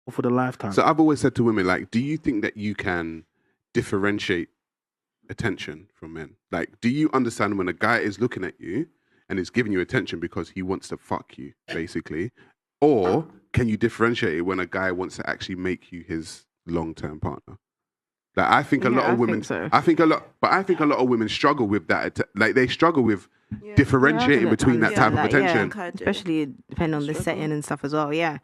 or for the lifetime? So I've always said to women, like, do you think that you can differentiate attention from men? Like, do you understand when a guy is looking at you and is giving you attention because he wants to fuck you, basically? Or can you differentiate it when a guy wants to actually make you his long-term partner? Like, I think a lot of women, I think a lot of women struggle with that. Like, they struggle with differentiating between that type of attention. Yeah, especially depending on the setting and stuff as well. Yeah.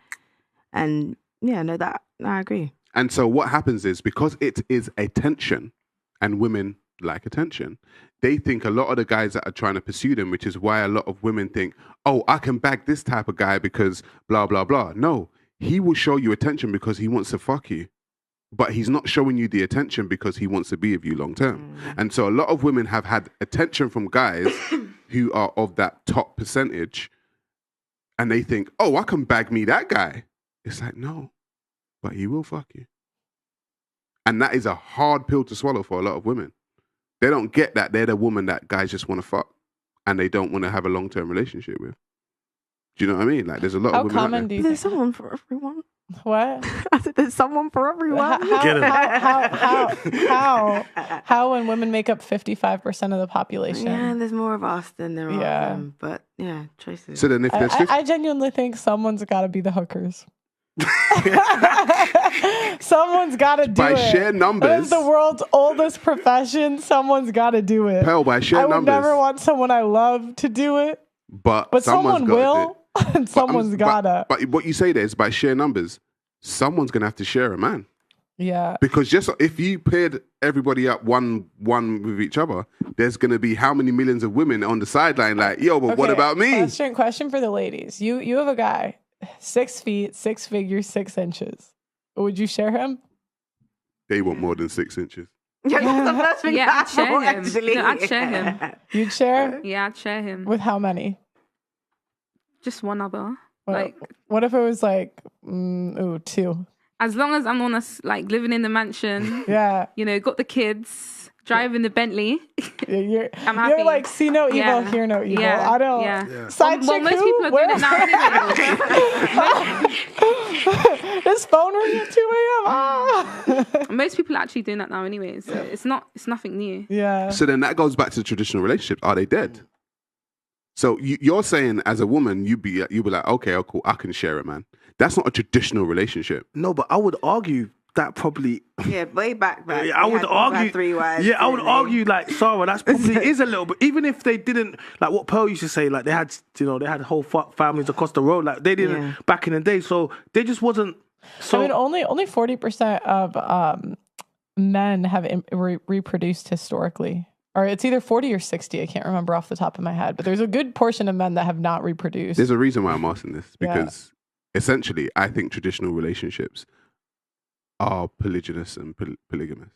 And yeah, no, I agree. And so what happens is, because it is attention and women like attention, they think a lot of the guys that are trying to pursue them, which is why a lot of women think, oh, I can bag this type of guy because blah, blah, blah. No, he will show you attention because he wants to fuck you. But he's not showing you the attention because he wants to be with you long term. And so a lot of women have had attention from guys who are of that top percentage, and they think, oh, I can bag me that guy. It's like, no, but he will fuck you. And that is a hard pill to swallow for a lot of women. They don't get that they're the woman that guys just want to fuck and they don't want to have a long-term relationship with. Do you know what I mean? Like, there's a lot of women out there. There's someone for everyone. What? I said there's someone for everyone. How when women make up 55% of the population? Yeah, there's more of us than there are of them. But yeah, choices. So then if there's I genuinely think someone's got to be the hookers. Someone's got to do by it. By sheer numbers. It's the world's oldest profession. Someone's got to do it. Hell, by sheer numbers. I would never want someone I love to do it. But someone will. And someone's gotta. But what you say there is, by sheer numbers, someone's gonna have to share a man. Yeah. Because just if you paired everybody up one with each other, there's gonna be how many millions of women on the sideline like, yo, but what about me? Question for the ladies. You have a guy, 6 feet, 6 figures, 6 inches. Would you share him? They want more than 6 inches. Yeah, that's the first thing I'd share him. Actually. No, I'd share him. You'd share? Yeah, I'd share him. With how many? Just one other. What if it was like 2? As long as I'm on living in the mansion. Yeah. You know, got the kids, driving the Bentley. I'm happy. You're like, see no evil, hear no evil. Yeah. I don't. Yeah. Side well, most people are doing it now anyway. This phone ringing at 2 a.m. Most people are actually doing that now anyway. So it's nothing new. Yeah. So then that goes back to the traditional relationships. Are they dead? So you're saying, as a woman, you'd be like, okay, oh, cool, I can share it, man. That's not a traditional relationship. No, but I would argue that probably. Yeah, way back. I would argue. 3 wives. Yeah, I would argue like Sarah. That's probably is a little bit. Even if they didn't, like what Pearl used to say, like they had whole families across the road, like they didn't back in the day. So they just wasn't. So I mean, only 40% of men have reproduced historically. Or it's either 40 or 60. I can't remember off the top of my head. But there's a good portion of men that have not reproduced. There's a reason why I'm asking this. Because essentially, I think traditional relationships are polygynous and polygamous.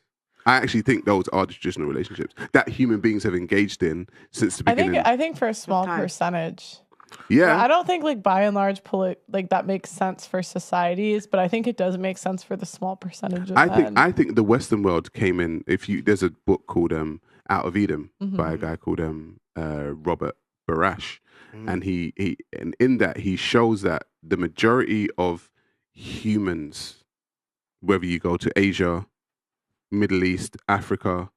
I actually think those are the traditional relationships that human beings have engaged in since the beginning. I think for a small percentage. Yeah. I don't think by and large that makes sense for societies, but I think it does make sense for the small percentage of men. I think the Western world came in. There's a book called Out of Eden by a guy called Robert Barash, and and in that he shows that the majority of humans, whether you go to Asia, Middle East, Africa,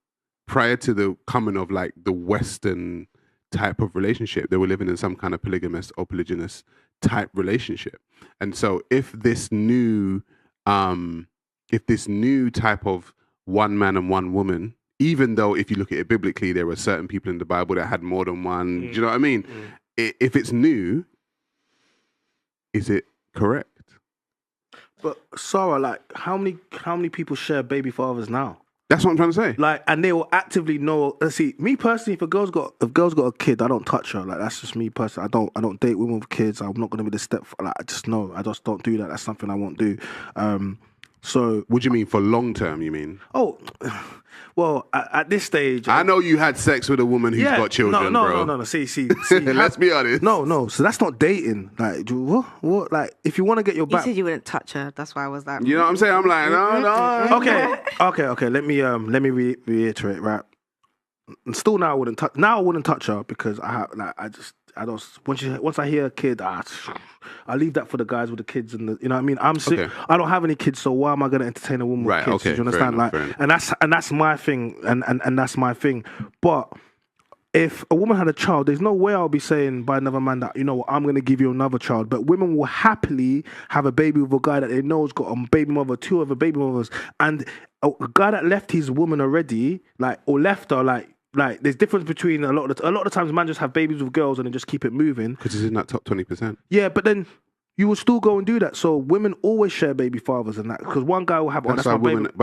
prior to the coming of like the Western type of relationship, they were living in some kind of polygamous or polygynous type relationship. And so if this new type of one man and one woman, even though if you look at it biblically, there were certain people in the Bible that had more than one, do you know what I mean? If it's new, is it correct? But Sarah, like how many people share baby fathers now? That's what I'm trying to say. Like, and they will actively know. Let's see, me personally, if a girl's got a kid, I don't touch her. Like, that's just me personally. I don't date women with kids. I'm not gonna be the step. Like, I just don't do that. That's something I won't do. So, what do you mean for long term? You mean? Oh, well, at this stage, I know you had sex with a woman who's got children, bro. No. See. Let's be honest. No. So that's not dating. Like, what? Like, if you want to get your back, you said you wouldn't touch her. That's why I was like, you know what I'm saying? I'm like, no. Okay. Let me reiterate. Right. And still, now I wouldn't touch her because I don't. Once I hear a kid, I leave that for the guys with the kids and the, you know what I mean. Okay. I don't have any kids, so why am I going to entertain a woman Right, with kids? okay, Do you understand? fair enough. And that's my thing, and that's my thing. But if a woman had a child, there's no way I'll be saying by another man that, you know what, I'm going to give you another child. But women will happily have a baby with a guy that they know has got a baby mother, 2 other baby mothers. And a guy that left his woman already, or left her, there's difference between a lot of the times man just have babies with girls and then just keep it moving. Because it's in that top 20%. Yeah, but then you will still go and do that. So women always share baby fathers and that, because one guy will have one. But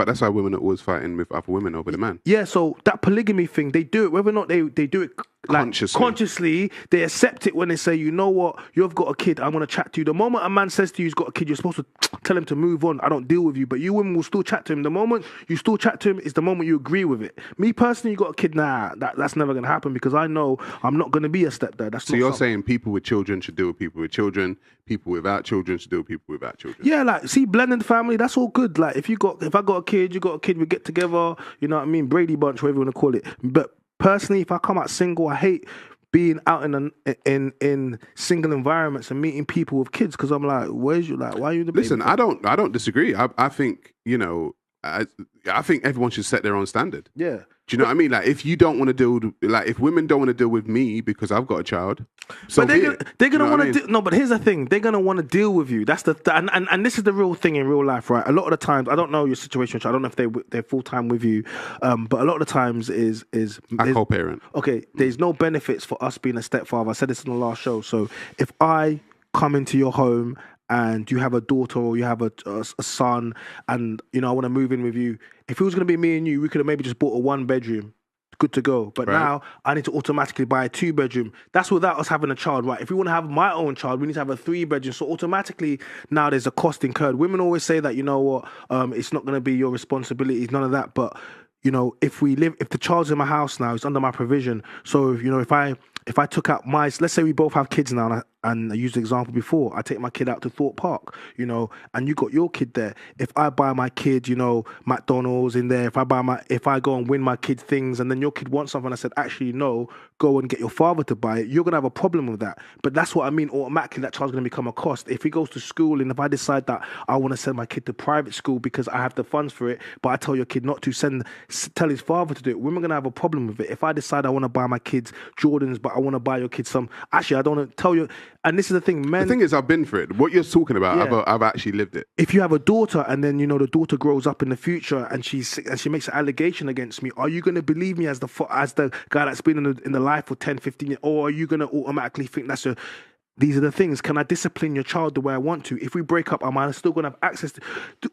that's why women are always fighting with other women over the man. Yeah, so that polygamy thing, they do it, whether or not they do it consciously, they accept it when they say, you know what, you've got a kid, I'm going to chat to you. The moment a man says to you he's got a kid, you're supposed to tell him to move on. I don't deal with you. But you women will still chat to him. The moment you still chat to him is the moment you agree with it. Me personally, you got a kid, that's never going to happen, because I know I'm not going to be a stepdad. So you're saying people with children should deal with people with children, people without children should deal with people without children? Yeah, see, blended family, that's all good. Like, if I got a kid, you got a kid, we get together, you know what I mean? Brady Bunch, whatever you want to call it. But personally, if I come out single, I hate being out in single environments and meeting people with kids, because I'm like, why are you the baby? Listen, I don't disagree. I think, you know, I think everyone should set their own standard. Yeah. Do you know what I mean? Like, if you don't want to deal, if women don't want to deal with me because I've got a child, so but they're gonna want to. No, but here's the thing: they're gonna want to deal with you. That's and this is the real thing in real life, right? A lot of the times, I don't know your situation. I don't know if they're full time with you, but a lot of the times is I co-parent. Okay, there's no benefits for us being a stepfather. I said this in the last show. So if I come into your home and you have a daughter or you have a son, and you know I want to move in with you, if it was going to be me and you, we could have maybe just bought a 1-bedroom, good to go. But now I need to automatically buy a 2-bedroom. That's without us having a child, right? If we want to have my own child, we need to have a 3-bedroom. So automatically now there's a cost incurred. Women always say that, you know what, it's not going to be your responsibility, none of that. But you know, if the child's in my house now, it's under my provision. So you know, if I took out let's say we both have kids now, and I used the example before, I take my kid out to Thorpe Park, you know, and you got your kid there. If I buy my kid, you know, McDonald's in there, if I go and win my kid things, and then your kid wants something, I said, actually, no, go and get your father to buy it, you're going to have a problem with that. But that's what I mean, automatically that child's going to become a cost. If he goes to school, and if I decide that I want to send my kid to private school because I have the funds for it, but I tell your kid not to tell his father to do it, women are going to have a problem with it. If I decide I want to buy my kids Jordans, but I want to buy your kid actually, I don't want to tell you. And this is the thing, men. The thing is, I've been through it. What you're talking about, Yeah. I've actually lived it. If you have a daughter, and then you know the daughter grows up in the future, and she makes an allegation against me, are you going to believe me as the guy that's been in the life for 10, 15 years, or are you going to automatically think these are the things? Can I discipline your child the way I want to? If we break up, am I still going to have access to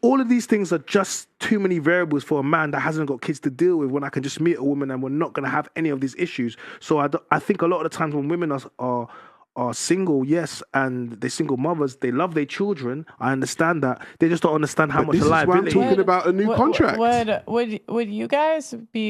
all of these things? Are just too many variables for a man that hasn't got kids to deal with, when I can just meet a woman and we're not going to have any of these issues. So I think a lot of the times when women are single, yes, and they're single mothers, they love their children. I understand that. They just don't understand how much this is why I'm liability. talking about a new contract. Would you guys be